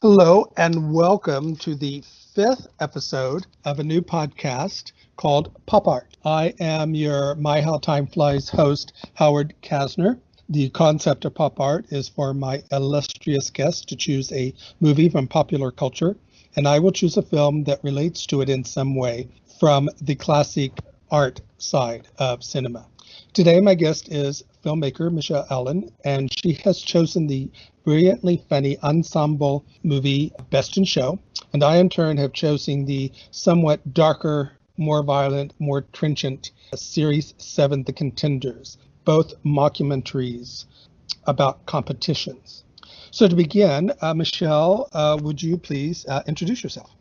Hello, and welcome to the fifth episode of a new podcast called Pop Art. I am your My How Time Flies host, Howard Kasner. The concept of pop art is for my illustrious guests to choose a movie from popular culture, and I will choose a film that relates to it in some way from the classic art side of cinema. Today, my guest is filmmaker Michelle Ehlen, and she has chosen the brilliantly funny ensemble movie Best in Show, and I in turn have chosen the somewhat darker, more violent, more trenchant Series 7, The Contenders, both mockumentaries about competitions. So to begin, Michelle, would you please introduce yourself?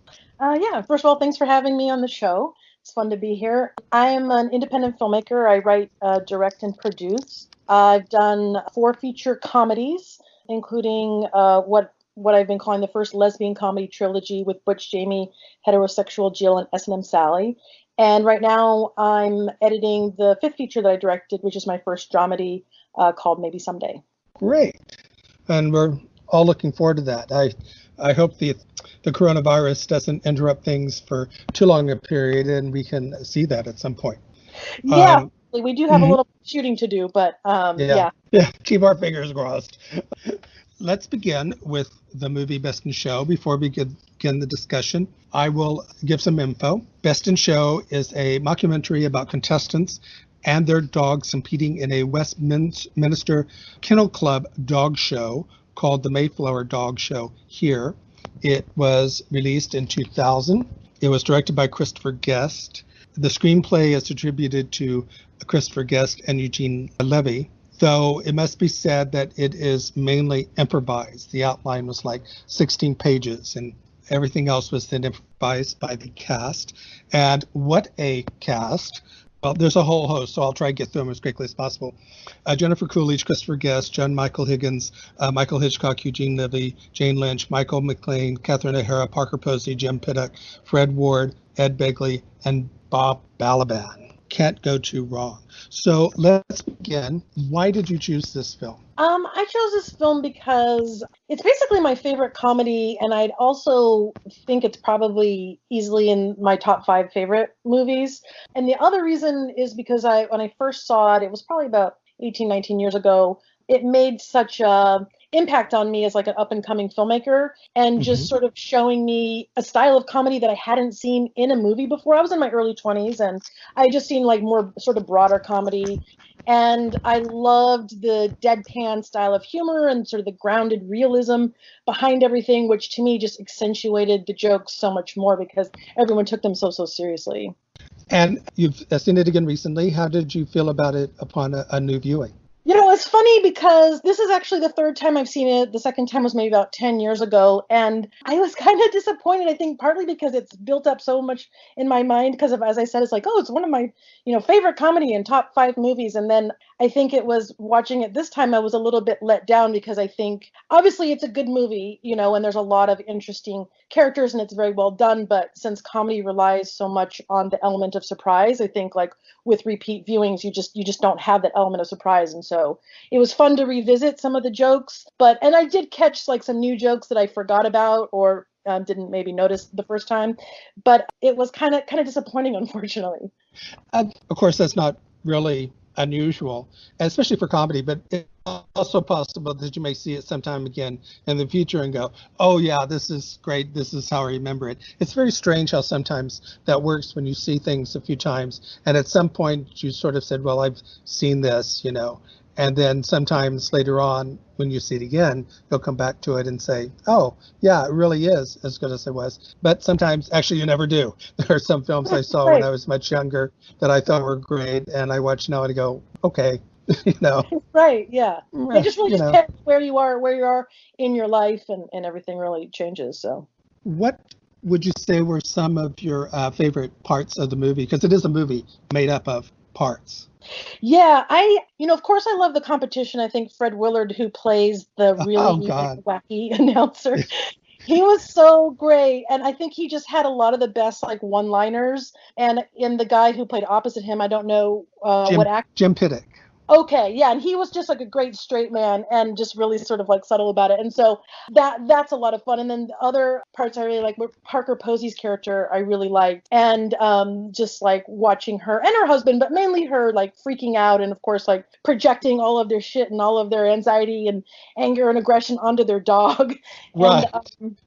Yeah, first of all, thanks for having me on the show. It's fun to be here. I am an independent filmmaker. I write, direct, and produce. I've done 4 feature comedies, including what I've been calling the first lesbian comedy trilogy with Butch Jamie, Heterosexual Jill, and S&M Sally. And right now I'm editing the 5th feature that I directed, which is my first dramedy called Maybe Someday. Great. And we're all looking forward to that. I hope the coronavirus doesn't interrupt things for too long a period and we can see that at some point. Yeah, we do have a mhm, little shooting to do, but yeah, yeah. yeah, keep our fingers crossed. Let's begin with the movie Best in Show. Before we begin the discussion, I will give some info. Best in Show is a mockumentary about contestants and their dogs competing in a Westminster Kennel Club dog show called the Mayflower Dog Show here. It was released in 2000. It was directed by Christopher Guest. The screenplay is attributed to Christopher Guest and Eugene Levy, though it must be said that it is mainly improvised. The outline was like 16 pages, and everything else was then improvised by the cast. And what a cast! Well, there's a whole host, so I'll try to get through them as quickly as possible. Jennifer Coolidge, Christopher Guest, John Michael Higgins, Michael Hitchcock, Eugene Levy, Jane Lynch, Michael McLean, Catherine O'Hara, Parker Posey, Jim Piddock, Fred Ward, Ed Begley, and Bob Balaban. Can't go too wrong. So let's begin. Why did you choose this film? I chose this film because it's basically my favorite comedy, and I'd also think it's probably easily in my top 5 favorite movies. And the other reason is because when I first saw it, it was probably about 18, 19 years ago. It made such a impact on me as like an up and coming filmmaker, and just Mhm. sort of showing me a style of comedy that I hadn't seen in a movie before. I was in my early 20s, and I had just seen like more sort of broader comedy, and I loved the deadpan style of humor and sort of the grounded realism behind everything, which to me just accentuated the jokes so much more because everyone took them so seriously. And you've seen it again recently. How did you feel about it upon a new viewing? It's funny because this is actually the 3rd time I've seen it. The second time was maybe about 10 years ago. And I was kind of disappointed, I think, partly because it's built up so much in my mind because of, as I said, it's like, oh, it's one of my, favorite comedy and top 5 movies. And then I think it was watching it this time, I was a little bit let down because I think obviously it's a good movie, and there's a lot of interesting characters and it's very well done. But since comedy relies so much on the element of surprise, I think like with repeat viewings, you just don't have that element of surprise. And so it was fun to revisit some of the jokes, and I did catch like some new jokes that I forgot about or didn't maybe notice the first time, but it was kind of disappointing, unfortunately. Of course, that's not really unusual, especially for comedy, but it's also possible that you may see it sometime again in the future and go, oh, yeah, this is great. This is how I remember it. It's very strange how sometimes that works when you see things a few times. And at some point, you sort of said, well, I've seen this. And then sometimes later on, when you see it again, you'll come back to it and say, oh, yeah, it really is as good as it was. But sometimes, actually, you never do. There are some films I saw when Right. I was much younger that I thought were great, and I watch now and I go, okay, you know, Right, yeah. It eh, just really you know, depends where you are in your life, and everything really changes. So what would you say were some of your favorite parts of the movie? Because it is a movie made up of parts. yeah, of course I love the competition. I think Fred Willard, who plays the Oh, really like God. wacky announcer, he was so great, and I think he just had a lot of the best like one-liners. And in the guy who played opposite him, I don't know what Jim actor. Jim Piddock. Okay, yeah, and he was just like a great straight man and just really sort of like subtle about it. And so that's a lot of fun. And then the other parts I really like were Parker Posey's character I really liked. And just like watching her and her husband, but mainly her like freaking out and of course like projecting all of their shit and all of their anxiety and anger and aggression onto their dog. And Right.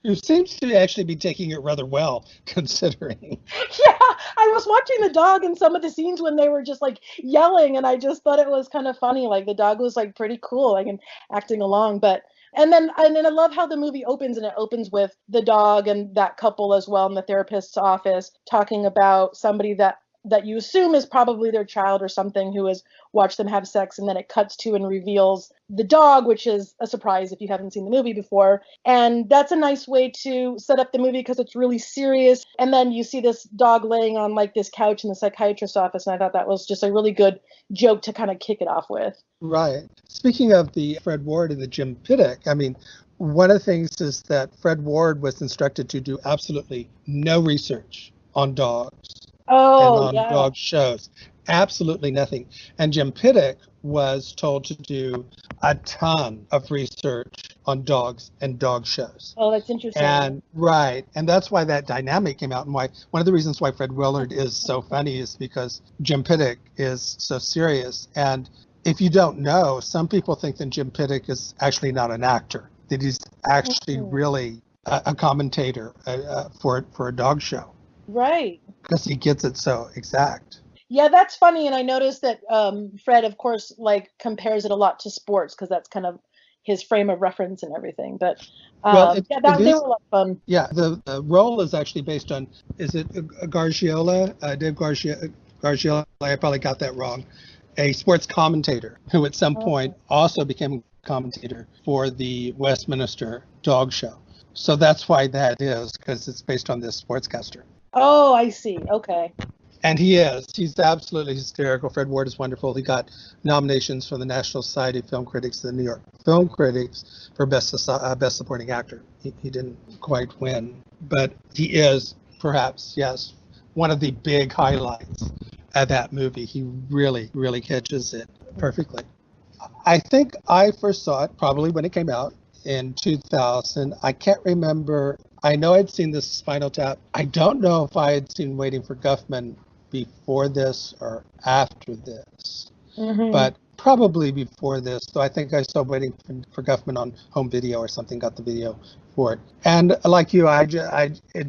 Who seems to actually be taking it rather well, considering. yeah, I was watching the dog in some of the scenes when they were just like yelling, and I just thought it was kind of funny. Like the dog was like pretty cool, like and acting along. But and then I love how the movie opens, and it opens with the dog and that couple as well in the therapist's office talking about somebody that you assume is probably their child or something who has watched them have sex, and then it cuts to and reveals the dog, which is a surprise if you haven't seen the movie before. And that's a nice way to set up the movie because it's really serious. And then you see this dog laying on like this couch in the psychiatrist's office, and I thought that was just a really good joke to kind of kick it off with. Right. Speaking of the Fred Ward and the Jim Piddock, I mean, one of the things is that Fred Ward was instructed to do absolutely no research on dogs and Oh, on yeah. dog shows. Absolutely nothing. And Jim Piddock was told to do a ton of research on dogs and dog shows. Oh, that's interesting. And right. And that's why that dynamic came out, and why one of the reasons why Fred Willard is so funny is because Jim Piddock is so serious. And if you don't know, some people think that Jim Piddock is actually not an actor, that he's actually really a commentator for a dog show, Right. because he gets it so exact. Yeah, that's funny. And I noticed that Fred, of course, like compares it a lot to sports because that's kind of his frame of reference and everything. But Well, yeah, it they is. were a lot of fun. Yeah, the role is actually based on, is it Gargiola? Dave Gargiola, I probably got that wrong. A sports commentator who at some point also became a commentator for the Westminster Dog Show. So that's why that is, because it's based on this sportscaster. Oh, I see. Okay. And he's absolutely hysterical. Fred Ward is wonderful. He got nominations from the National Society of Film Critics, the New York Film Critics, for Best Supporting Actor. He didn't quite win, but he is perhaps, yes, one of the big highlights of that movie. He really, really catches it perfectly. I think I first saw it probably when it came out in 2000. I can't remember. I know I'd seen this Spinal Tap. I don't know if I had seen Waiting for Guffman before this or after this, but probably before this. So I think I saw Waiting for Guffman on home video or something, got the video for it. And like you, I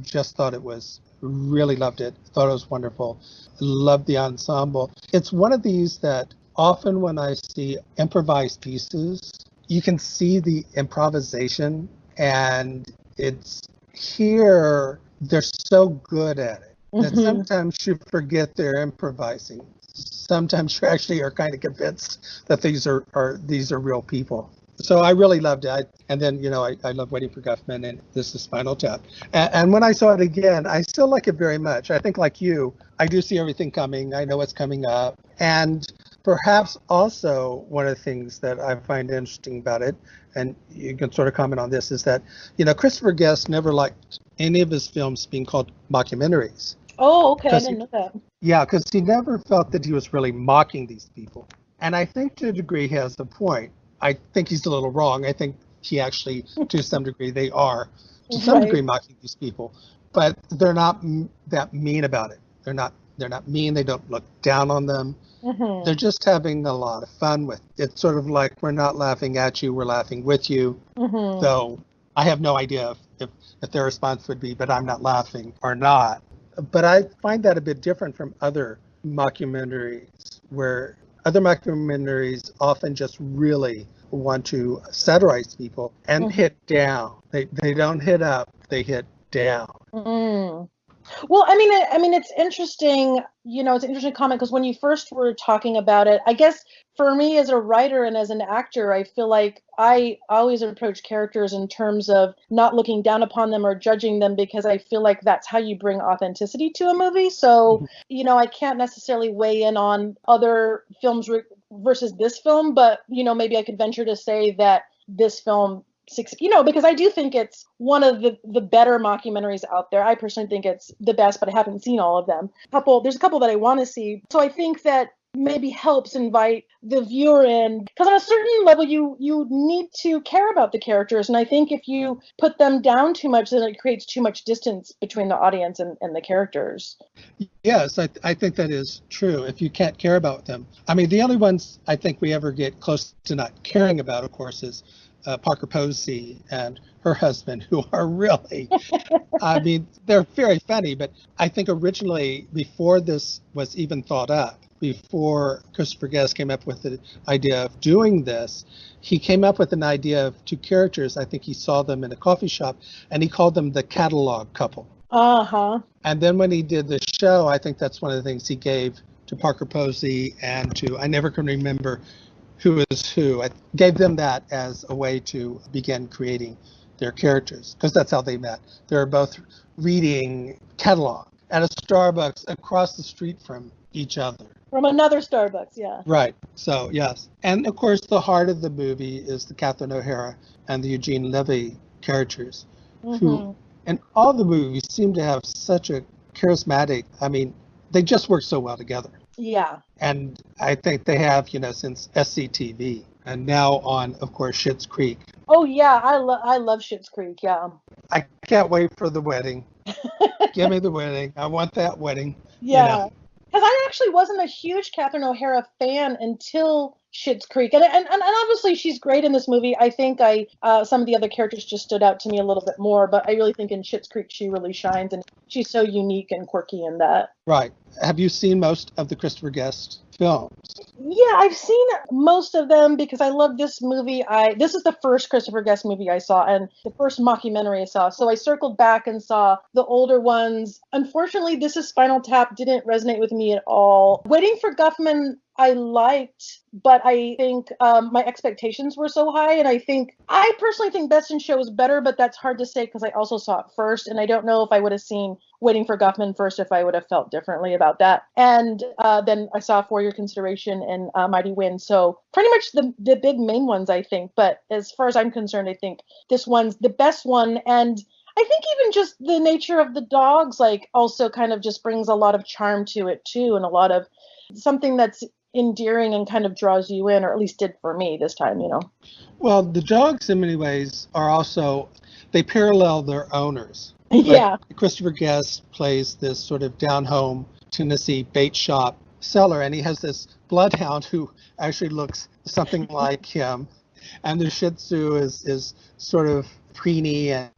just thought it was, really loved it, thought it was wonderful, loved the ensemble. It's one of these that often when I see improvised pieces, you can see the improvisation, and it's here, they're so good at it that sometimes you forget they're improvising. Sometimes you actually are kind of convinced that these are real people. So I really loved it. And then, I love Waiting for Guffman, and this is Spinal Tap. And when I saw it again, I still like it very much. I think like you, I do see everything coming. I know what's coming up. And perhaps also one of the things that I find interesting about it, and you can sort of comment on this, is that, Christopher Guest never liked any of his films being called mockumentaries. Oh, okay. I didn't know that. Yeah, because he never felt that he was really mocking these people. And I think to a degree he has a point. I think he's a little wrong. I think he actually, to some degree, they are, to some degree, mocking these people. But they're not that mean about it. They're not mean. They don't look down on them. They're just having a lot of fun with it. It's sort of like, we're not laughing at you, we're laughing with you. Though I have no idea if their response would be, but I'm not laughing or not. But I find that a bit different from other mockumentaries, where other mockumentaries often just really want to satirize people and hit down. They don't hit up, they hit down. Well, I mean, it's interesting. It's an interesting comment because when you first were talking about it, I guess for me as a writer and as an actor, I feel like I always approach characters in terms of not looking down upon them or judging them, because I feel like that's how you bring authenticity to a movie. So, I can't necessarily weigh in on other films versus this film, but, maybe I could venture to say that this film, because I do think it's one of the better mockumentaries out there. I personally think it's the best, but I haven't seen all of them. There's a couple that I want to see. So I think that maybe helps invite the viewer in, because on a certain level you need to care about the characters, and I think if you put them down too much, then it creates too much distance between the audience and the characters. Yes, I think that is true. If you can't care about them, I mean, the only ones I think we ever get close to not caring about, of course, is Parker Posey and her husband, who are really, I mean, they're very funny, but I think originally, before this was even thought up, before Christopher Guest came up with the idea of doing this, he came up with an idea of two characters. I think he saw them in a coffee shop, and he called them the catalog couple. Uh-huh. And then when he did the show, I think that's one of the things he gave to Parker Posey and to, I never can remember who is who. I gave them that as a way to begin creating their characters, because that's how they met. They were both reading catalog at a Starbucks across the street from each other. From another Starbucks, yeah. Right. So, yes. And of course, the heart of the movie is the Catherine O'Hara and the Eugene Levy characters, who in all the movies seem to have such a charismatic, I mean, they just work so well together. Yeah. And I think they have, since SCTV and now on, of course, Schitt's Creek. Oh, yeah. I love Schitt's Creek, yeah. I can't wait for the wedding. Give me the wedding. I want that wedding. Yeah. Because I actually wasn't a huge Catherine O'Hara fan until Schitt's Creek, and obviously she's great in this movie. I think some of the other characters just stood out to me a little bit more, but I really think in Schitt's Creek she really shines, and she's so unique and quirky in that. Right. Have you seen most of the Christopher Guest films? Yeah, I've seen most of them because I love this movie. This is the first Christopher Guest movie I saw and the first mockumentary I saw. So I circled back and saw the older ones. Unfortunately, This Is Spinal Tap didn't resonate with me at all. Waiting for Guffman I liked, but I think my expectations were so high, and I personally think Best in Show is better, but that's hard to say because I also saw it first, and I don't know if I would have seen Waiting for Guffman first if I would have felt differently about that. And then I saw For Your Consideration and Mighty Wind, so pretty much the big main ones, I think. But as far as I'm concerned, I think this one's the best one, and I think even just the nature of the dogs, like, also kind of just brings a lot of charm to it too, and a lot of something that's endearing and kind of draws you in, or at least did for me this time, Well, the dogs in many ways are also, they parallel their owners. Yeah. Like Christopher Guest plays this sort of down-home Tennessee bait shop seller, and he has this bloodhound who actually looks something like him. And the Shih Tzu is sort of preeny and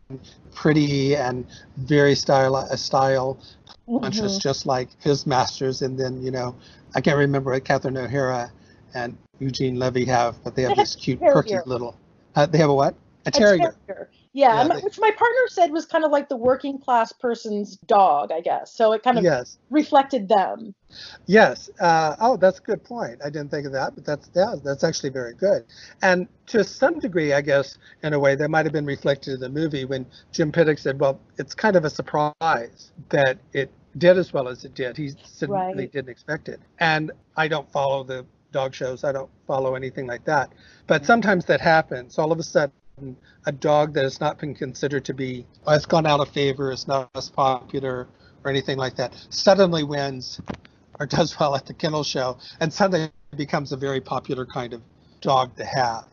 pretty and very style conscious, just like his masters. And then, I can't remember what Catherine O'Hara and Eugene Levy have, but they have this cute, perky little. They have a what? A terrier. Yeah, which my partner said was kind of like the working class person's dog, I guess. So it kind of reflected them. Yes. That's a good point. I didn't think of that, but that's actually very good. And to some degree, I guess, in a way, that might have been reflected in the movie when Jim Pittock said, well, it's kind of a surprise that it did as well as it did. He certainly didn't expect it. And I don't follow the dog shows. I don't follow anything like that. But sometimes that happens. All of a sudden, a dog that has not been considered to be, has gone out of favor, is not as popular or anything like that, suddenly wins or does well at the kennel show, and suddenly becomes a very popular kind of dog to have.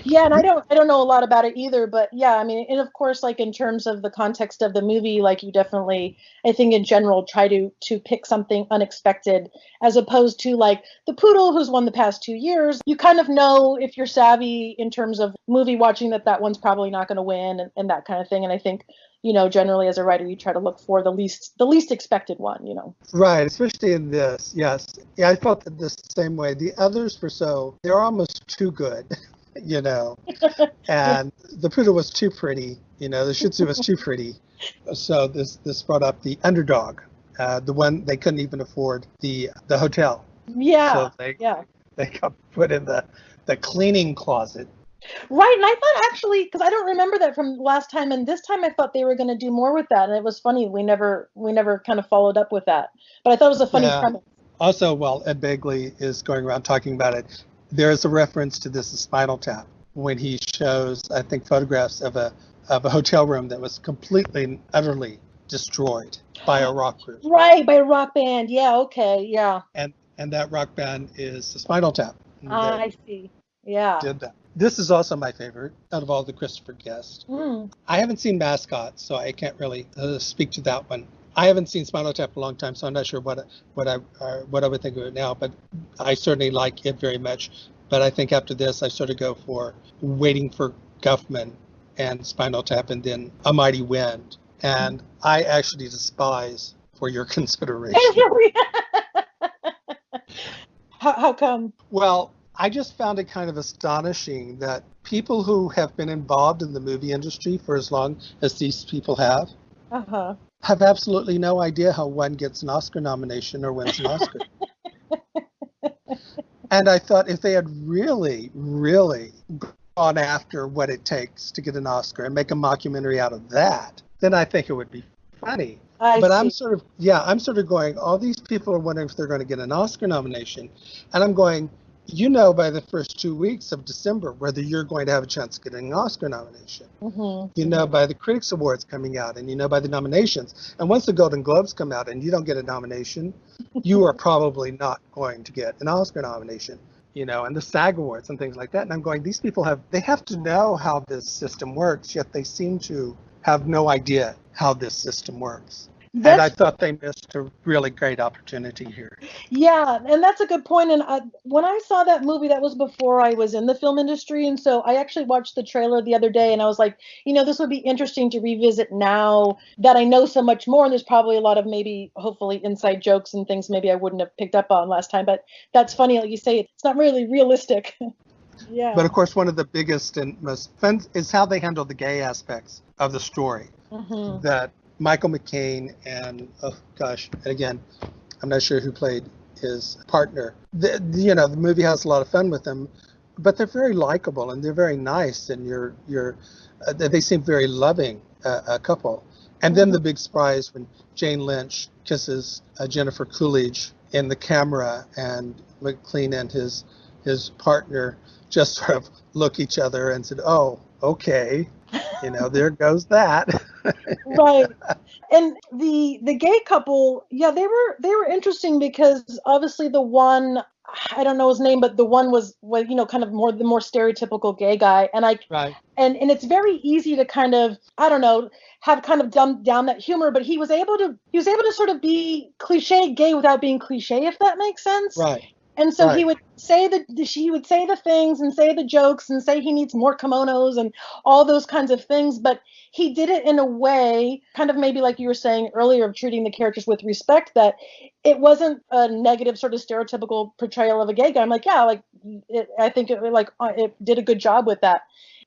Yeah, and I don't know a lot about it either, but yeah, I mean, and of course, like in terms of the context of the movie, like you definitely, I think in general, try to pick something unexpected, as opposed to like the poodle who's won the past 2 years. You kind of know, if you're savvy in terms of movie watching, that one's probably not going to win and that kind of thing. And I think, generally as a writer, you try to look for the least expected one, Right, especially in this, yes. Yeah, I felt that the same way. The others were they're almost too good. And the poodle was too pretty, the Shih Tzu was too pretty. So this brought up the underdog, the one they couldn't even afford the hotel. Yeah. So they got put in the cleaning closet. Right, and I thought actually, because I don't remember that from last time, and this time I thought they were going to do more with that, and it was funny, we never kind of followed up with that. But I thought it was a funny premise. Also, while Ed Begley is going around talking about it, there is a reference to This Is Spinal Tap when he shows, I think, photographs of a hotel room that was completely and utterly destroyed by a rock group. Right, by a rock band. Yeah, okay, yeah. And And that rock band is the Spinal Tap. I see. Yeah. Did that. This is also my favorite out of all the Christopher guests. I haven't seen Mascot, so I can't really speak to that one. I haven't seen Spinal Tap in a long time, so I'm not sure what I would think of it now. But I certainly like it very much. But I think after this, I sort of go for Waiting for Guffman and Spinal Tap, and then A Mighty Wind. And I actually despise For Your Consideration. How come? Well, I just found it kind of astonishing that people who have been involved in the movie industry for as long as these people have absolutely no idea how one gets an Oscar nomination or wins an Oscar. And I thought if they had really, really gone after what it takes to get an Oscar and make a mockumentary out of that, then I think it would be funny. But I'm sort of going, all these people are wondering if they're going to get an Oscar nomination. And I'm going, by the first 2 weeks of December, whether you're going to have a chance of getting an Oscar nomination. By the Critics Awards coming out, and by the nominations. And once the Golden Globes come out and you don't get a nomination, you are probably not going to get an Oscar nomination. And the SAG Awards and things like that. And I'm going, these people have to know how this system works, yet they seem to have no idea how this system works. And I thought they missed a really great opportunity here. Yeah, and that's a good point. And when I saw that movie, that was before I was in the film industry. And so I actually watched the trailer the other day and I was like, this would be interesting to revisit now that I know so much more. And there's probably a lot of maybe, hopefully, inside jokes and things maybe I wouldn't have picked up on last time. But that's funny, like you say, it's not really realistic. Yeah. But of course, one of the biggest and most fun is how they handle the gay aspects of the story. That Michael McCain and, and again, I'm not sure who played his partner. The movie has a lot of fun with them, but they're very likable and they're very nice, and they seem very loving, a couple. And then the big surprise when Jane Lynch kisses Jennifer Coolidge in the camera, and McCain and his partner just sort of look each other and said, "Oh, okay." There goes that. Right. And the gay couple, they were interesting because obviously the one, I don't know his name, but the one was kind of the more stereotypical gay guy. And and it's very easy to kind of, I don't know, have kind of dumbed down that humor, but he was able to sort of be cliche gay without being cliche, if that makes sense. Right. And so he would say she would say the things and say the jokes and say he needs more kimonos and all those kinds of things. But he did it in a way, kind of maybe like you were saying earlier, of treating the characters with respect, that it wasn't a negative sort of stereotypical portrayal of a gay guy. I'm like, I think it did a good job with that.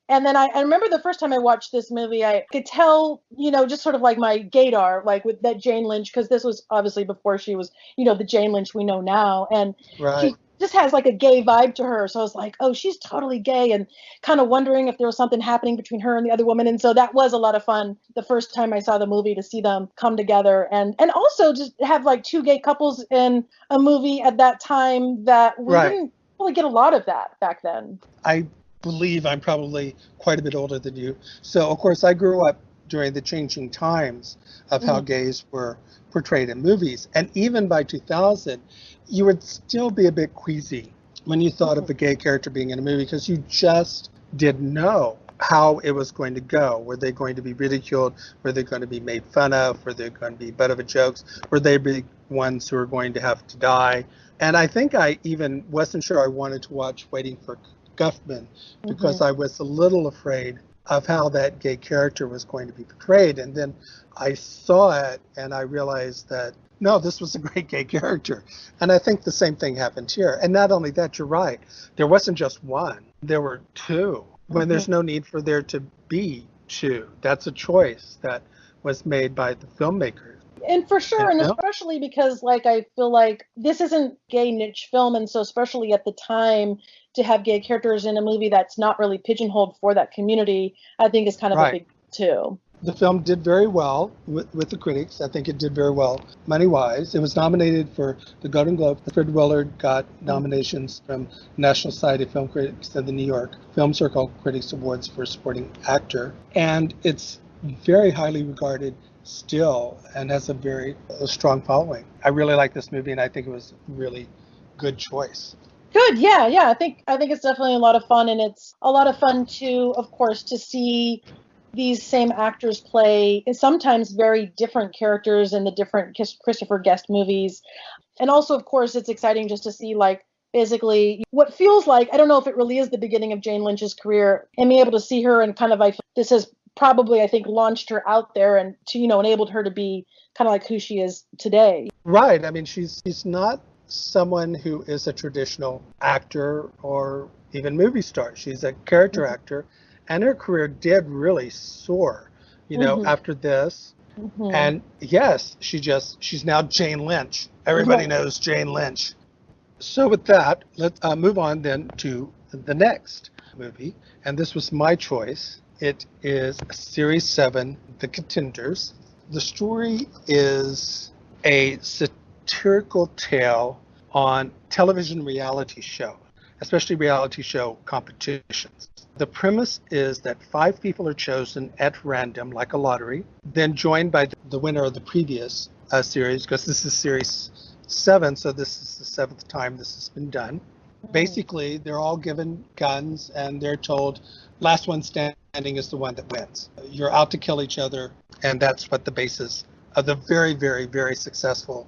And then I remember the first time I watched this movie, I could tell, just sort of like my gaydar, like with that Jane Lynch, because this was obviously before she was, the Jane Lynch we know now. And she just has like a gay vibe to her. So I was like, oh, she's totally gay, and kind of wondering if there was something happening between her and the other woman. And so that was a lot of fun the first time I saw the movie, to see them come together and also just have like two gay couples in a movie at that time that we didn't really get a lot of that back then. I believe I'm probably quite a bit older than you. So, of course, I grew up during the changing times of how gays were portrayed in movies. And even by 2000, you would still be a bit queasy when you thought of a gay character being in a movie, because you just didn't know how it was going to go. Were they going to be ridiculed? Were they going to be made fun of? Were they going to be butt of a jokes? Were they the ones who were going to have to die? And I think I even wasn't sure I wanted to watch Waiting for Guffman, because I was a little afraid of how that gay character was going to be portrayed. And then I saw it and I realized that, no, this was a great gay character. And I think the same thing happened here. And not only that, you're right. There wasn't just one. There were two, when there's no need for there to be two. That's a choice that was made by the filmmakers. And for sure, and especially because, like, I feel like this isn't gay niche film, and so especially at the time, to have gay characters in a movie that's not really pigeonholed for that community, I think is kind of a big too. The film did very well with the critics. I think it did very well money-wise. It was nominated for the Golden Globe. Fred Willard got nominations from National Society of Film Critics and the New York Film Circle Critics Awards for Supporting Actor. And it's very highly regarded still, and has a very strong following. I really like this movie, and I think it was really good choice. Good, yeah, yeah. I think it's definitely a lot of fun, and it's a lot of fun too, of course, to see these same actors play sometimes very different characters in the different Christopher Guest movies. And also, of course, it's exciting just to see like basically what feels like, I don't know if it really is the beginning of Jane Lynch's career, and being able to see her and kind of, this has probably, I think, launched her out there and to, enabled her to be kind of like who she is today. Right. I mean, she's not someone who is a traditional actor or even movie star. She's a character actor, and her career did really soar, after this. And yes, she's now Jane Lynch. Everybody knows Jane Lynch. So with that, let's move on then to the next movie. And this was my choice. It is Series 7, The Contenders. The story is a satirical tale on television reality show, especially reality show competitions. The premise is that 5 people are chosen at random, like a lottery, then joined by the winner of the previous series, because this is Series 7, so this is the 7th time this has been done. Basically, they're all given guns, and they're told, last one standing is the one that wins. You're out to kill each other, and that's what the basis of the very, very, very successful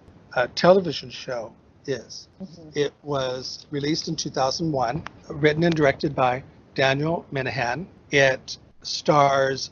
television show is. It was released in 2001, written and directed by Daniel Minahan. It stars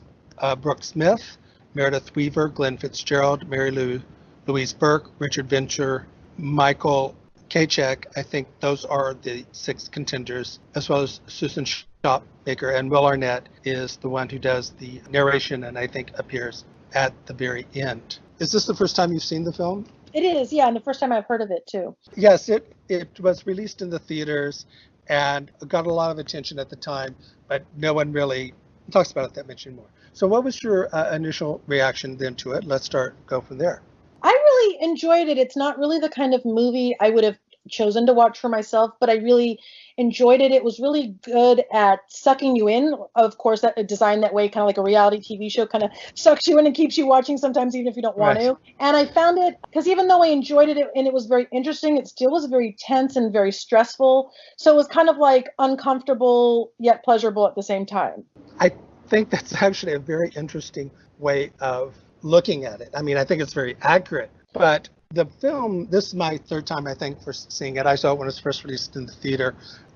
Brooke Smith, Meredith Weaver, Glenn Fitzgerald, Mary Louise Burke, Richard Venture, Michael Kachek. I think those are the 6 contenders, as well as Susan Shopmaker, and Will Arnett is the one who does the narration and I think appears at the very end. Is this the first time you've seen the film? It is, yeah, and the first time I've heard of it too. Yes, it was released in the theaters and got a lot of attention at the time, but no one really talks about it that much anymore. So what was your initial reaction then to it? Let's go from there. I really enjoyed it. It's not really the kind of movie I would have chosen to watch for myself, but I really enjoyed it. It was really good at sucking you in. Of course, that designed that way, kind of like a reality TV show, kind of sucks you in and keeps you watching sometimes, even if you don't want to. And I found it, because even though I enjoyed it and it was very interesting, it still was very tense and very stressful. So it was kind of like uncomfortable yet pleasurable at the same time. I think that's actually a very interesting way of looking at it. I mean, I think it's very accurate, but the film, this is my 3rd time, I think, for seeing it. I saw it when it was first released in the theater.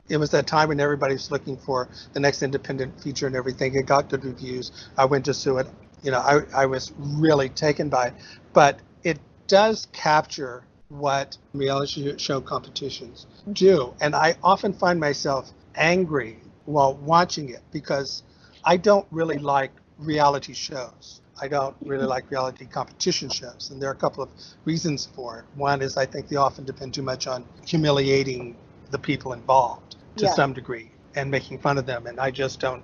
It was that time when everybody was looking for the next independent feature and everything. It got good reviews. I went to see it. I was really taken by it. But it does capture what reality show competitions do. And I often find myself angry while watching it because I don't really like reality shows. I don't really like reality competition shows, and there are a couple of reasons for it. One is I think they often depend too much on humiliating the people involved to some degree and making fun of them, and I just don't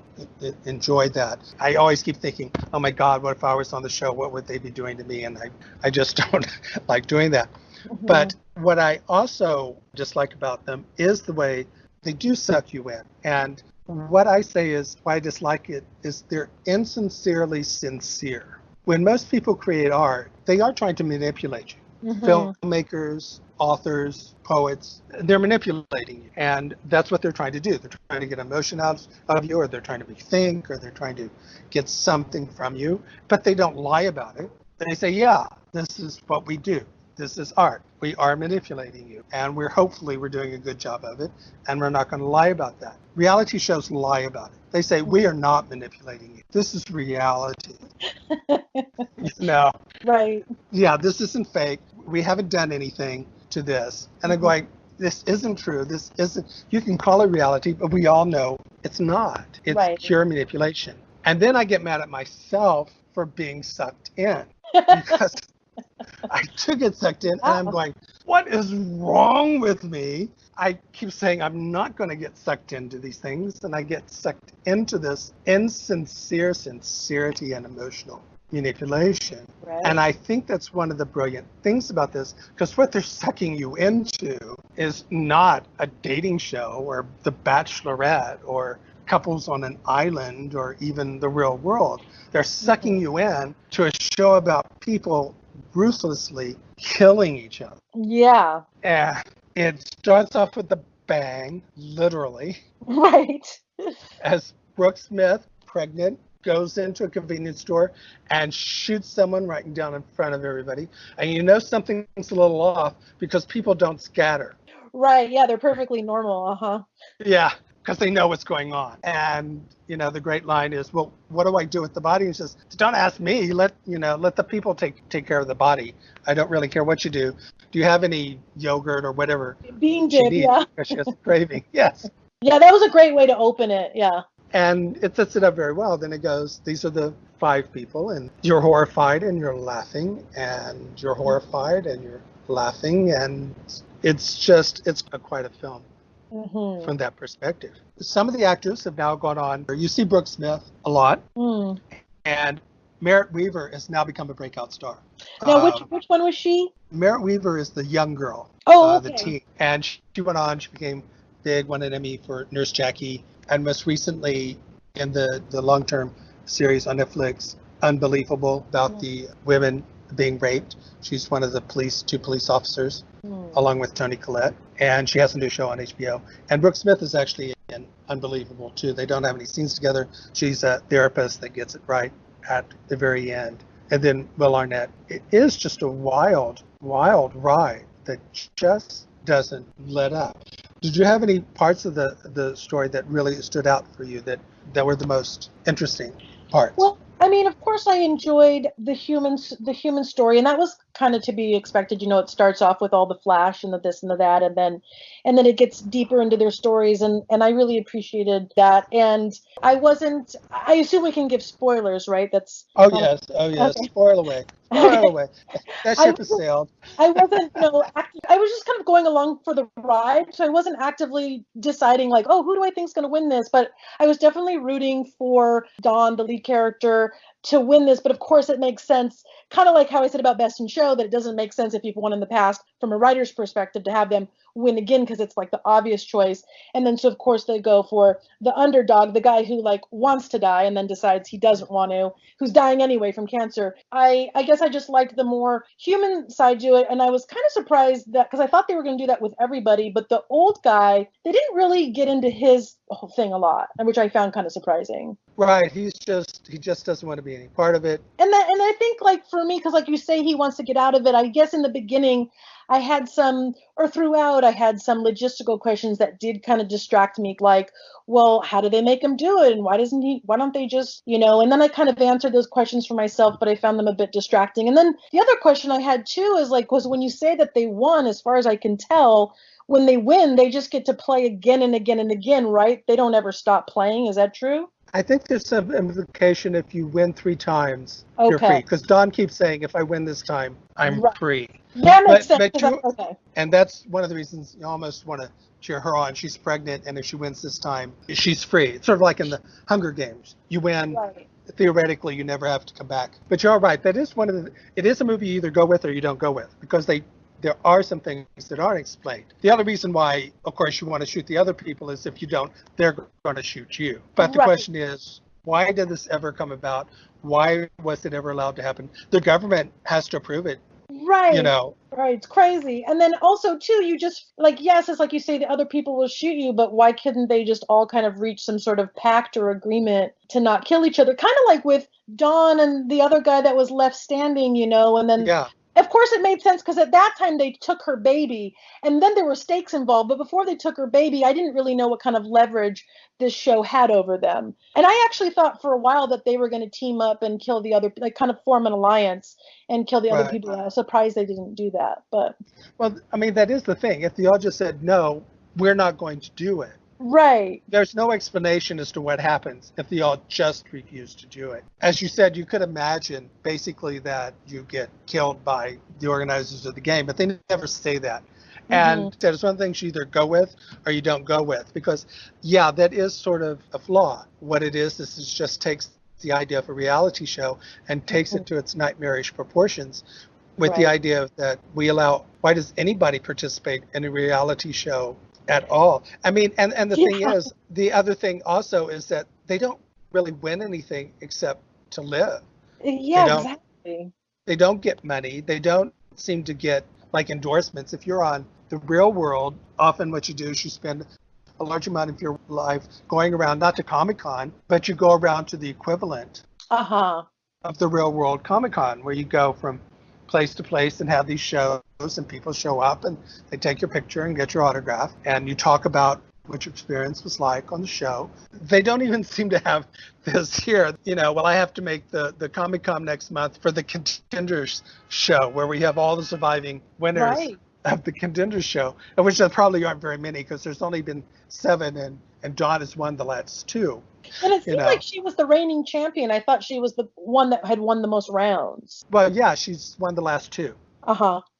enjoy that. I always keep thinking, oh my God, what if I was on the show? What would they be doing to me? And I just don't like doing that. But what I also dislike about them is the way they do suck you in. And what I say is, why I dislike it is they're insincerely sincere. When most people create art, they are trying to manipulate you. Filmmakers, authors, poets, they're manipulating you. And that's what they're trying to do. They're trying to get emotion out of you, or they're trying to make you think, or they're trying to get something from you. But they don't lie about it. They say, yeah, this is what we do. This is art. We are manipulating you, and we're doing a good job of it, and we're not going to lie about that. Reality shows lie about it. They say, we are not manipulating you. This is reality. Right. Yeah, this isn't fake. We haven't done anything to this. And I'm going, this isn't true. This isn't, you can call it reality, but we all know it's not. It's pure manipulation. And then I get mad at myself for being sucked in because I do get sucked in, and I'm going, what is wrong with me? I keep saying I'm not going to get sucked into these things, and I get sucked into this insincere sincerity and emotional manipulation. And I think that's one of the brilliant things about this, because what they're sucking you into is not a dating show or The Bachelorette or couples on an island or even the real world. They're sucking you in to a show about people ruthlessly killing each other. Yeah. And It starts off with a bang, literally, Right. as Brooke Smith, pregnant, goes into a convenience store and shoots someone right down in front of everybody. And you know something's a little off because people don't scatter. Right. Yeah, they're perfectly normal. Uh-huh. Yeah, because they know what's going on. And the great line is, "Well, what do I do with the body?" And she says, "Don't ask me. Let the people take care of the body. I don't really care what you do. Do you have any yogurt or whatever Being she dip, needs yeah. because she has a craving?" Yes. Yeah, that was a great way to open it. Yeah. And it sets it up very well. Then it goes, these are the 5 people, and you're horrified and you're laughing, and you're horrified and you're laughing, and it's quite a film Mm-hmm. from that perspective. Some of the actors have now gone on. You see Brooke Smith a lot, Mm. and Merritt Weaver has now become a breakout star. Now, which one was she? Merritt Weaver is the young girl, Oh, the okay. teen, and she went on. She became big, won an Emmy for Nurse Jackie, and most recently in the long-term series on Netflix, Unbelievable, about the women being raped. She's one of the two police officers, along with Toni Collette, and she has a new show on HBO. And Brooke Smith is actually in Unbelievable too. They don't have any scenes together. She's a therapist that gets it right at the very end. And then Will Arnett. It is just a wild, wild ride that just doesn't let up. Did you have any parts of the story that really stood out for you that were the most interesting parts? Well, I mean, of course, I enjoyed the human story, and that was kind of to be expected. It starts off with all the flash and the this and the that, and then it gets deeper into their stories, and I really appreciated that. And I assume we can give spoilers, right? That's Oh kind yes, oh of yes. okay. Spoil away, spoil Okay. away. That I ship has wasn't, sailed. I wasn't, I was just kind of going along for the ride. So I wasn't actively deciding like, oh, who do I think is going to win this? But I was definitely rooting for Dawn, the lead character, to win this. But of course, it makes sense, kind of like how I said about Best in Show, that it doesn't make sense if you've won in the past from a writer's perspective to have them win again because it's like the obvious choice. And then so of course they go for the underdog, the guy who like wants to die and then decides he doesn't want to, who's dying anyway from cancer. I guess I just liked the more human side to it, and I was kind of surprised that because I thought they were going to do that with everybody, but the old guy, they didn't really get into his whole thing a lot, which I found kind of surprising. Right. He just doesn't want to be any part of it. And I think like for me, because like you say, he wants to get out of it. I guess in the beginning, I had some, or throughout, I had some logistical questions that did kind of distract me. Like, well, how do they make him do it? And why don't they just, And then I kind of answered those questions for myself, but I found them a bit distracting. And then the other question I had too is like, was when you say that they won, as far as I can tell, when they win, they just get to play again and again and again, right? They don't ever stop playing. Is that true? I think there's some implication if you win 3 times, you're Okay. free. Because Don keeps saying, if I win this time, I'm Right. free. That makes sense. But you, Okay. and that's one of the reasons you almost want to cheer her on. She's pregnant, and if she wins this time, she's free. It's sort of like in the Hunger Games. You win, Right. theoretically, you never have to come back. But you're all right. That is it is a movie you either go with or you don't go with, because there are some things that aren't explained. The other reason why, of course, you want to shoot the other people is if you don't, they're going to shoot you. But the Right. question is, why did this ever come about? Why was it ever allowed to happen? The government has to approve it, you Right. know. Right. It's crazy. And then also too, you just like, yes, it's like you say the other people will shoot you, but why couldn't they just all kind of reach some sort of pact or agreement to not kill each other? Kind of like with Dawn and the other guy that was left standing, and then Yeah, of course it made sense because at that time they took her baby and then there were stakes involved. But before they took her baby, I didn't really know what kind of leverage this show had over them. And I actually thought for a while that they were going to team up and kill the other, like kind of form an alliance and kill the other right. people. I was surprised they didn't do that. But Well, I mean, that is the thing. If they all just said, no, we're not going to do it, right. there's no explanation as to what happens if they all just refuse to do it. As you said, you could imagine basically that you get killed by the organizers of the game, but they never say that. And that is one thing you either go with or you don't go with, because, yeah, that is sort of a flaw. What it is just takes the idea of a reality show and takes it to its nightmarish proportions with the Right. idea that why does anybody participate in a reality show at all? I mean, and the thing Yeah. is, the other thing also is that they don't really win anything except to live. They Yeah, don't exactly. they don't get money. They don't seem to get like endorsements. If you're on the real world, often what you do is you spend a large amount of your life going around, not to Comic-Con, but you go around to the equivalent of the real world Comic-Con, where you go from place to place and have these shows and people show up and they take your picture and get your autograph and you talk about what your experience was like on the show. They don't even seem to have this here. Well, I have to make the Comic-Con next month for the Contenders show where we have all the surviving winners of the Contenders show, of which there probably aren't very many because there's only been 7 and Dawn has won the last 2. And it seemed like she was the reigning champion. I thought she was the one that had won the most rounds. Well, yeah, she's won the last 2.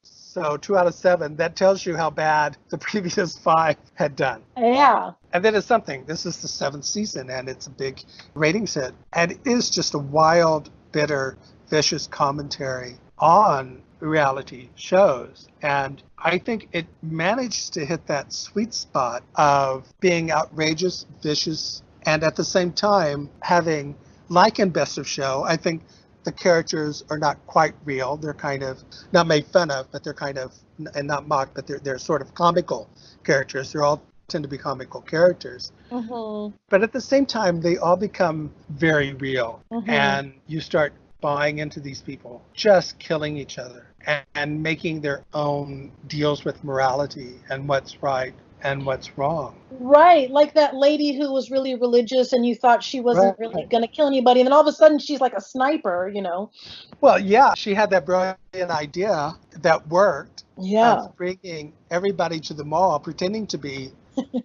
So 2 out of 7, that tells you how bad the previous 5 had done. Yeah. And then it's something. This is the 7th season, and it's a big ratings hit. And it is just a wild, bitter, vicious commentary on reality shows. And I think it managed to hit that sweet spot of being outrageous, vicious, and at the same time having, like in Best of Show, I think the characters are not quite real. They're kind of not made fun of, but they're kind of, and not mocked, but they're sort of comical characters. They're all tend to be comical characters. But at the same time, they all become very real. And you start buying into these people just killing each other and making their own deals with morality and what's right and what's wrong. Right, like that lady who was really religious and you thought she wasn't really going to kill anybody, and then all of a sudden she's like a sniper, Well, yeah, she had that brilliant idea that worked. Yeah. Of bringing everybody to the mall, pretending to be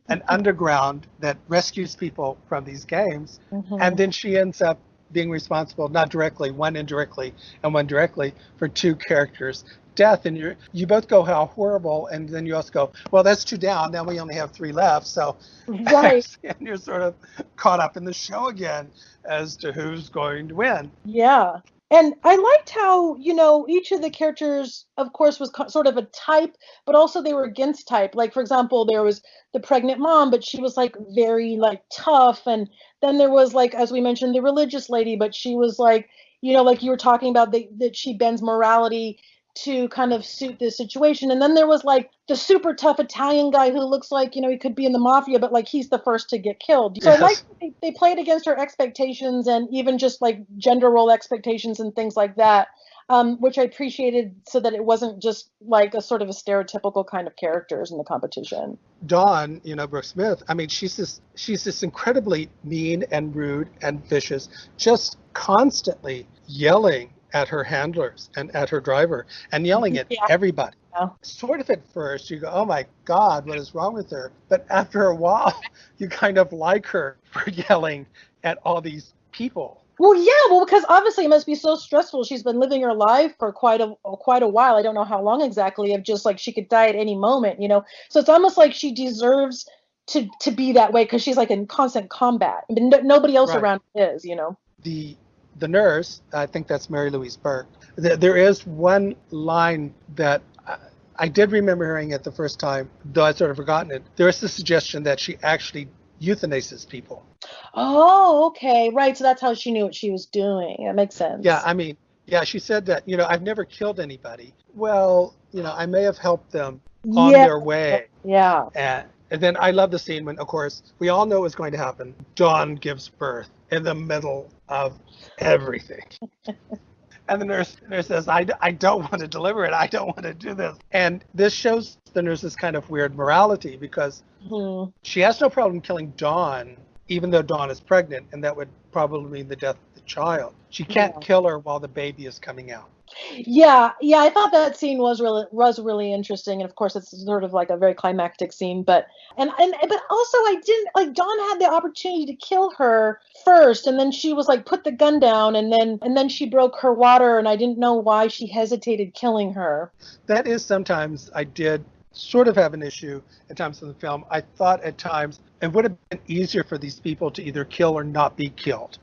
an underground that rescues people from these games. And then she ends up being responsible, not directly, one indirectly and one directly, for 2 characters' death. And you both go, how horrible, and then you also go, well, that's 2 down, now we only have 3 left. So and you're sort of caught up in the show again as to who's going to win. Yeah. And I liked how, each of the characters, of course, was sort of a type, but also they were against type. Like, for example, there was the pregnant mom, but she was like very like tough. And then there was, like, as we mentioned, the religious lady, but she was like, like you were talking about, that she bends morality to kind of suit this situation. And then there was like the super tough Italian guy who looks like, he could be in the mafia, but like he's the first to get killed. So I like they played against her expectations and even just like gender role expectations and things like that, which I appreciated, so that it wasn't just like a sort of a stereotypical kind of characters in the competition. Dawn, Brooke Smith, I mean, she's this incredibly mean and rude and vicious, just constantly yelling at her handlers and at her driver and yelling at everybody. Sort of at first you go, oh my God, what is wrong with her? But after a while, you kind of like her for yelling at all these people. Well, yeah, because obviously it must be so stressful. She's been living her life for quite a while. I don't know how long exactly, of just like she could die at any moment, So it's almost like she deserves to be that way because she's like in constant combat. I mean, nobody else around is, The nurse, I think that's Mary Louise Burke. There is one line that I did remember hearing it the first time, though I'd sort of forgotten it. There is the suggestion that she actually euthanizes people. Oh, okay. Right. So that's how she knew what she was doing. That makes sense. Yeah, I mean, she said that, I've never killed anybody. Well, I may have helped them on their way. Yeah. And then I love the scene when, of course, we all know what's going to happen. Dawn gives birth in the middle of everything. And the nurse says, I don't want to deliver it. I don't want to do this. And this shows the nurse's kind of weird morality, because she has no problem killing Dawn, even though Dawn is pregnant, and that would probably mean the death of the child. She can't kill her while the baby is coming out. Yeah, I thought that scene was really interesting, and of course it's sort of like a very climactic scene. But also I didn't like, Dawn had the opportunity to kill her first, and then she was like, put the gun down, and then she broke her water, and I didn't know why she hesitated killing her. That is sometimes I did sort of have an issue at times in the film. I thought at times it would have been easier for these people to either kill or not be killed.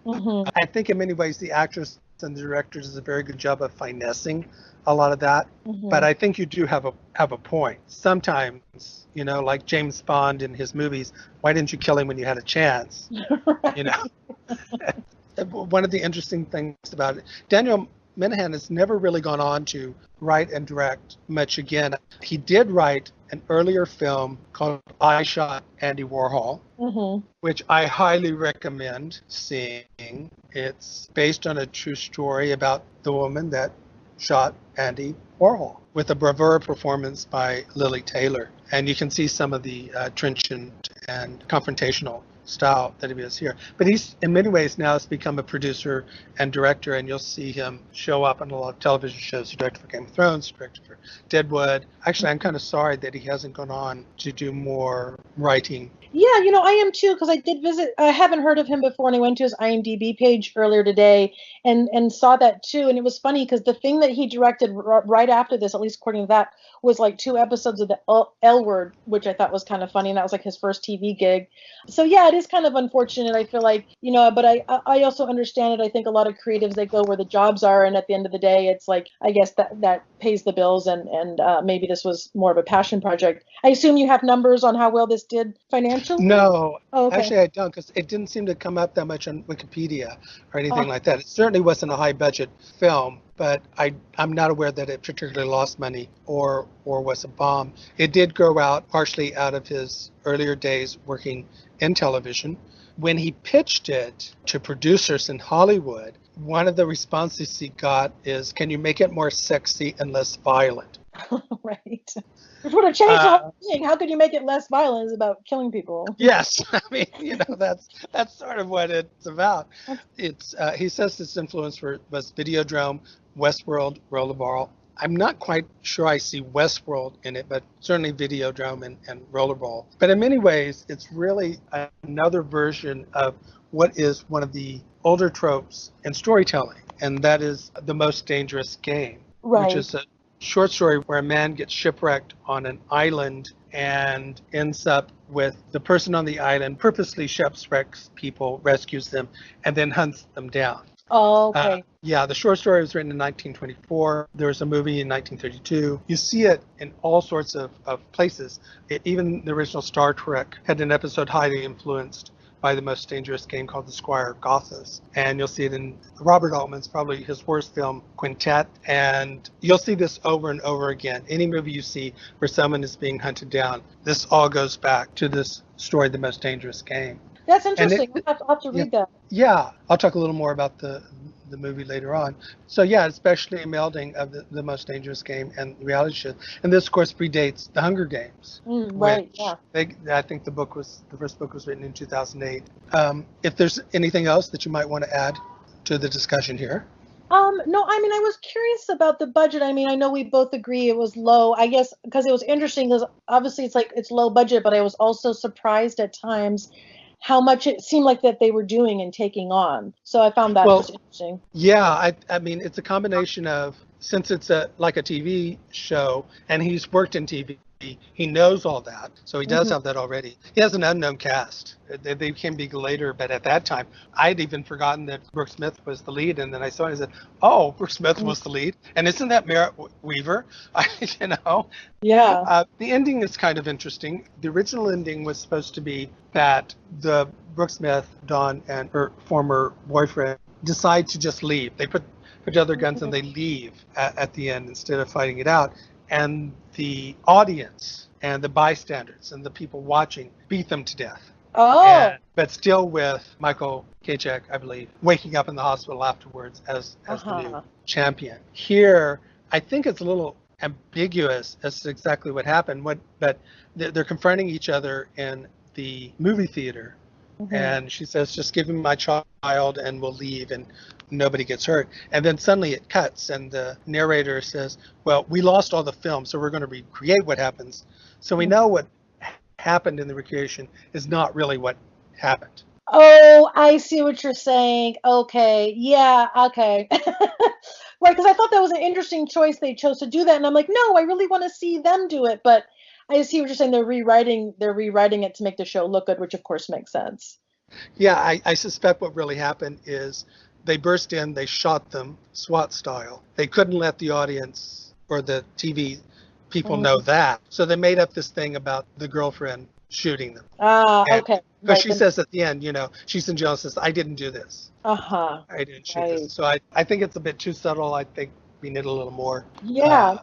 I think in many ways the actress and the directors does a very good job of finessing a lot of that. But I think you do have a point. Sometimes, like James Bond in his movies, why didn't you kill him when you had a chance? One of the interesting things about it, Daniel Minahan has never really gone on to write and direct much again. He did write an earlier film called I Shot Andy Warhol, which I highly recommend seeing. It's based on a true story about the woman that shot Andy Warhol, with a bravura performance by Lily Taylor. And you can see some of the trenchant and confrontational style that he has here. But he's, in many ways, now has become a producer and director, and you'll see him show up on a lot of television shows. He directed for Game of Thrones, directed for Deadwood. Actually, I'm kind of sorry that he hasn't gone on to do more writing. Yeah, I am too, because I did visit. I haven't heard of him before, and I went to his IMDb page earlier today and saw that too. And it was funny because the thing that he directed right after this, at least according to that, was like 2 episodes of the L Word, which I thought was kind of funny, and that was like his first TV gig. So yeah, it is kind of unfortunate. I feel like, but I also understand it. I think a lot of creatives, they go where the jobs are, and at the end of the day, it's like, I guess that pays the bills, and maybe this was more of a passion project. I assume you have numbers on how well this did financially? No, Oh, okay. Actually I don't, because it didn't seem to come up that much on Wikipedia or anything like that. It certainly wasn't a high budget film, but I'm not aware that it particularly lost money or was a bomb. It did grow out partially out of his earlier days working in television. When he pitched it to producers in Hollywood, one of the responses he got is, "Can you make it more sexy and less violent?" Right. Which would have changed the whole thing. How could you make it less violent? It's about killing people. Yes, I mean, that's sort of what it's about. It's he says his influence was Videodrome, Westworld, Rollerball. I'm not quite sure I see Westworld in it, but certainly Videodrome and Rollerball. But in many ways, it's really another version of what is one of the older tropes in storytelling, and that is The Most Dangerous Game, Right. which is a short story where a man gets shipwrecked on an island and ends up with the person on the island, purposely shipwrecks people, rescues them, and then hunts them down. Oh, okay. The short story was written in 1924. There was a movie in 1932. You see it in all sorts of places. Even the original Star Trek had an episode highly influenced by The Most Dangerous Game called The Squire of Gothas. And you'll see it in Robert Altman's, probably his worst film, Quintet. And you'll see this over and over again. Any movie you see where someone is being hunted down, this all goes back to this story, The Most Dangerous Game. That's interesting. I'll have to read that. Yeah, I'll talk a little more about the movie later on. So yeah, especially a melding of the Most Dangerous Game and reality show. And this, of course, predates The Hunger Games. Right, yeah. I think the first book was written in 2008. If there's anything else that you might want to add to the discussion here. No, I mean, I was curious about the budget. I mean, I know we both agree it was low, I guess, because it was interesting because obviously it's low budget, but I was also surprised at times how much it seemed like that they were doing and taking on. So I found that was interesting. Yeah, I mean, it's a combination of, since it's like a TV show and he's worked in TV, he knows all that. So he does have that already. He has an unknown cast. They came big later, but at that time, I'd even forgotten that Brooke Smith was the lead. And then I saw it and I said, oh, Brooke Smith was the lead. And isn't that Merritt Weaver? Yeah. The ending is kind of interesting. The original ending was supposed to be that the Brooke Smith, Dawn, and her former boyfriend decide to just leave. They put down their guns and they leave at the end instead of fighting it out. And the audience and the bystanders and the people watching beat them to death. Oh. But still with Michael Kajak, I believe, waking up in the hospital afterwards as the new champion. Here, I think it's a little ambiguous as to exactly what happened. But they're confronting each other in the movie theater. And she says, just give me my child and we'll leave and nobody gets hurt. And then suddenly it cuts and the narrator says, well, we lost all the film, so we're going to recreate what happens. So we know what happened in the recreation is not really what happened. Oh, I see what you're saying. Okay. Yeah. Okay. Right. Because I thought that was an interesting choice. They chose to do that. And I'm like, no, I really want to see them do it. But I see what you're saying. They're rewriting it to make the show look good, which of course makes sense. Yeah, I suspect what really happened is they burst in, they shot them SWAT style. They couldn't let the audience or the TV people know that. So they made up this thing about the girlfriend shooting them. And Okay. because Right. she says at the end, she's in jail and says, I didn't do this. Uh-huh. I didn't shoot Right. this. So I think it's a bit too subtle. I think we need a little more. Yeah,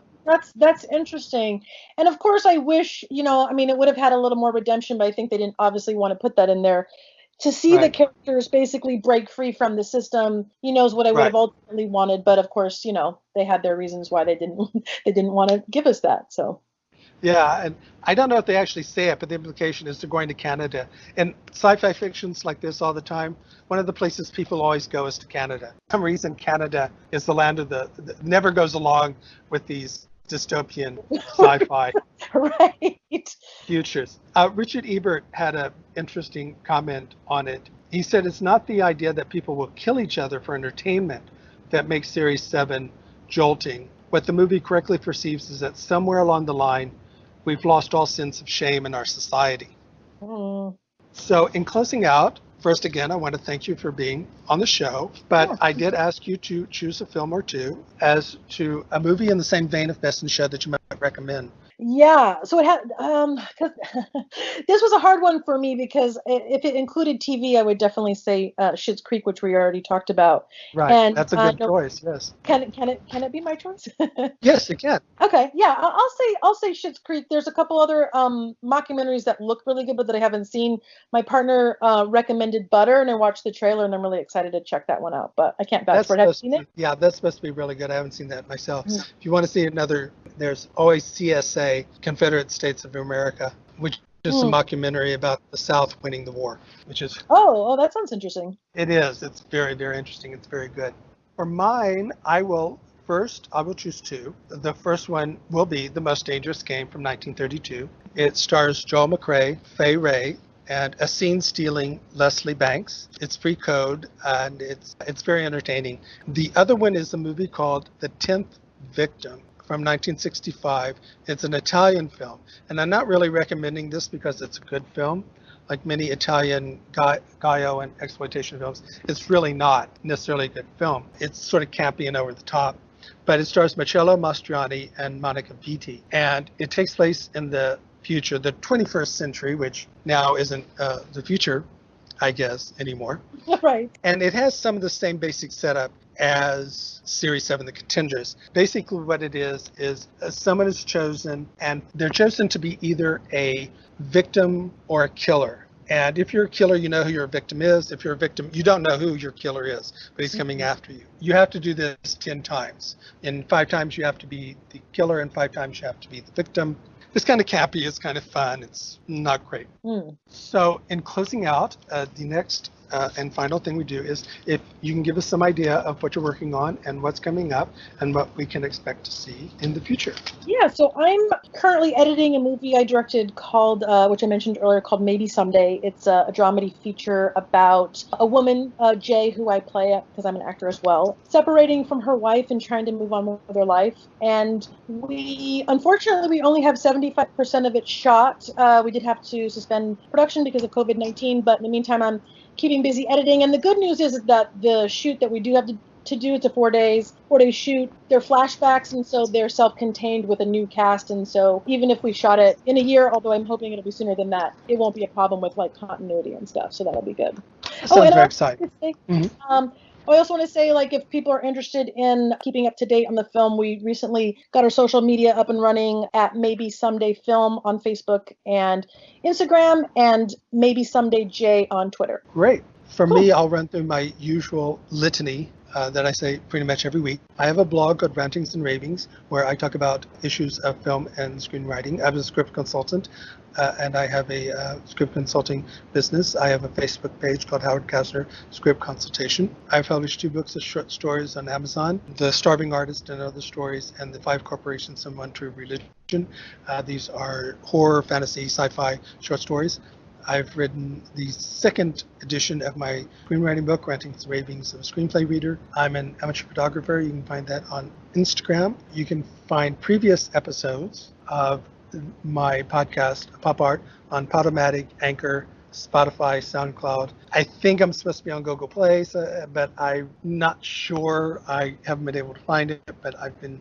that's interesting. And of course, I wish, I mean, it would have had a little more redemption, but I think they didn't obviously want to put that in there. To see the Right, characters basically break free from the system, knows what I would have right. ultimately wanted. But of course, they had their reasons why they didn't they didn't want to give us that. So Yeah, and I don't know if they actually say it, but the implication is they're going to Canada. And sci-fi fictions like this all the time, one of the places people always go is to Canada. For some reason, Canada is the land of never goes along with these dystopian sci-fi right. futures. Richard Ebert had an interesting comment on it. He said it's not the idea that people will kill each other for entertainment that makes Series 7 jolting. What the movie correctly perceives is that somewhere along the line, we've lost all sense of shame in our society. Mm. So in closing out, first again, I want to thank you for being on the show, but I did ask you to choose a film or two as to a movie in the same vein of Best in Show that you might recommend. Yeah, so it had 'cause this was a hard one for me because if it included TV, I would definitely say Schitt's Creek, which we already talked about. Right, And that's a good no, choice, yes. can it be my choice? Yes, it can. Okay, yeah, I'll say Schitt's Creek. There's a couple other mockumentaries that look really good, but that I haven't seen. My partner recommended Butter, and I watched the trailer, and I'm really excited to check that one out. But I can't vouch That's for it. Have you supposed seen it? to, yeah, that's supposed to be really good. I haven't seen that myself. Mhm. If you want to see another, there's always CSA, Confederate States of America, which is a Mm. mockumentary about the South winning the war, which is, Oh, that sounds interesting. it is. It's very, very interesting. It's very good. For mine, I will choose two. The first one will be The Most Dangerous Game from 1932. It stars Joel McCrea, Fay Wray, and a scene-stealing Leslie Banks. It's free code, and it's very entertaining. The other one is a movie called The 10th Victim from 1965. It's an Italian film, and I'm not really recommending this because it's a good film. Like many Italian Gaio and exploitation films, it's really not necessarily a good film. It's sort of campy and over the top. But it stars Marcello Mastroianni and Monica Vitti. And it takes place in the future, the 21st century, which now isn't the future, I guess, anymore. Right. And it has some of the same basic setup as Series 7, The Contenders. Basically what it is someone is chosen, and they're chosen to be either a victim or a killer. And if you're a killer, you know who your victim is. If you're a victim, you don't know who your killer is, but he's coming after you. You have to do this 10 times. And 5 times you have to be the killer, and 5 times you have to be the victim. It's kind of campy. It's kind of fun. It's not great. Mm. So in closing out, the next and final thing we do is if you can give us some idea of what you're working on and what's coming up and what we can expect to see in the future. Yeah, so I'm currently editing a movie I directed called, which I mentioned earlier, called Maybe Someday. It's a dramedy feature about a woman, Jay, who I play because I'm an actor as well, separating from her wife and trying to move on with her life. And unfortunately, we only have 75% of it shot. We did have to suspend production because of COVID-19, but in the meantime, I'm keeping busy editing. And the good news is that the shoot that we do have to do, it's a 4 day shoot. They're flashbacks, and so they're self-contained with a new cast. And so even if we shot it in a year, although I'm hoping it'll be sooner than that, it won't be a problem with like continuity and stuff. So that'll be good. That sounds very exciting. I also want to say, like, if people are interested in keeping up to date on the film, we recently got our social media up and running at Maybe Someday Film on Facebook and Instagram, and Maybe Someday J on Twitter. Great. For me, I'll run through my usual litany that I say pretty much every week. I have a blog called Rantings and Ravings where I talk about issues of film and screenwriting. I'm a script consultant, and I have a script consulting business. I have a Facebook page called Howard Kastner Script Consultation. I've published 2 books of short stories on Amazon, The Starving Artist and Other Stories, and The 5 Corporations and One True Religion. These are horror, fantasy, sci-fi short stories. I've written the 2nd edition of my screenwriting book, Rantings and Ravings of a Screenplay Reader. I'm an amateur photographer. You can find that on Instagram. You can find previous episodes of my podcast, Pop Art, on Podomatic, Anchor, Spotify, SoundCloud. I think I'm supposed to be on Google Play, but I'm not sure. I haven't been able to find it, but I've been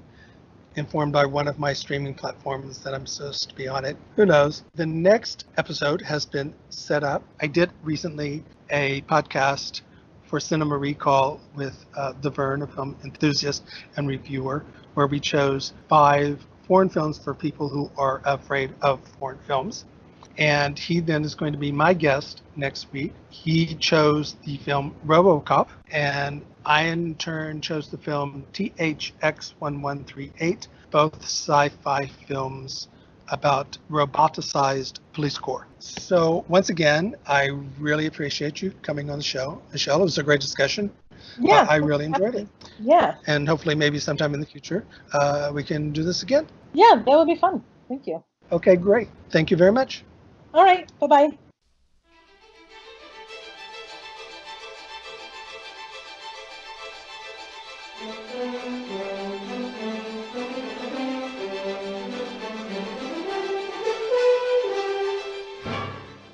informed by one of my streaming platforms that I'm supposed to be on it. Who knows? The next episode has been set up. I did recently a podcast for Cinema Recall with The Vern, a film enthusiast and reviewer, where we chose 5 foreign films for people who are afraid of foreign films. And he then is going to be my guest next week. He chose the film RoboCop, and I in turn chose the film THX1138, both sci-fi films about roboticized police corps. So once again, I really appreciate you coming on the show. Michelle, it was a great discussion. Yeah. I really enjoyed it. Yeah. And hopefully maybe sometime in the future we can do this again. Yeah, that would be fun. Thank you. Okay, great. Thank you very much. All right. Bye-bye.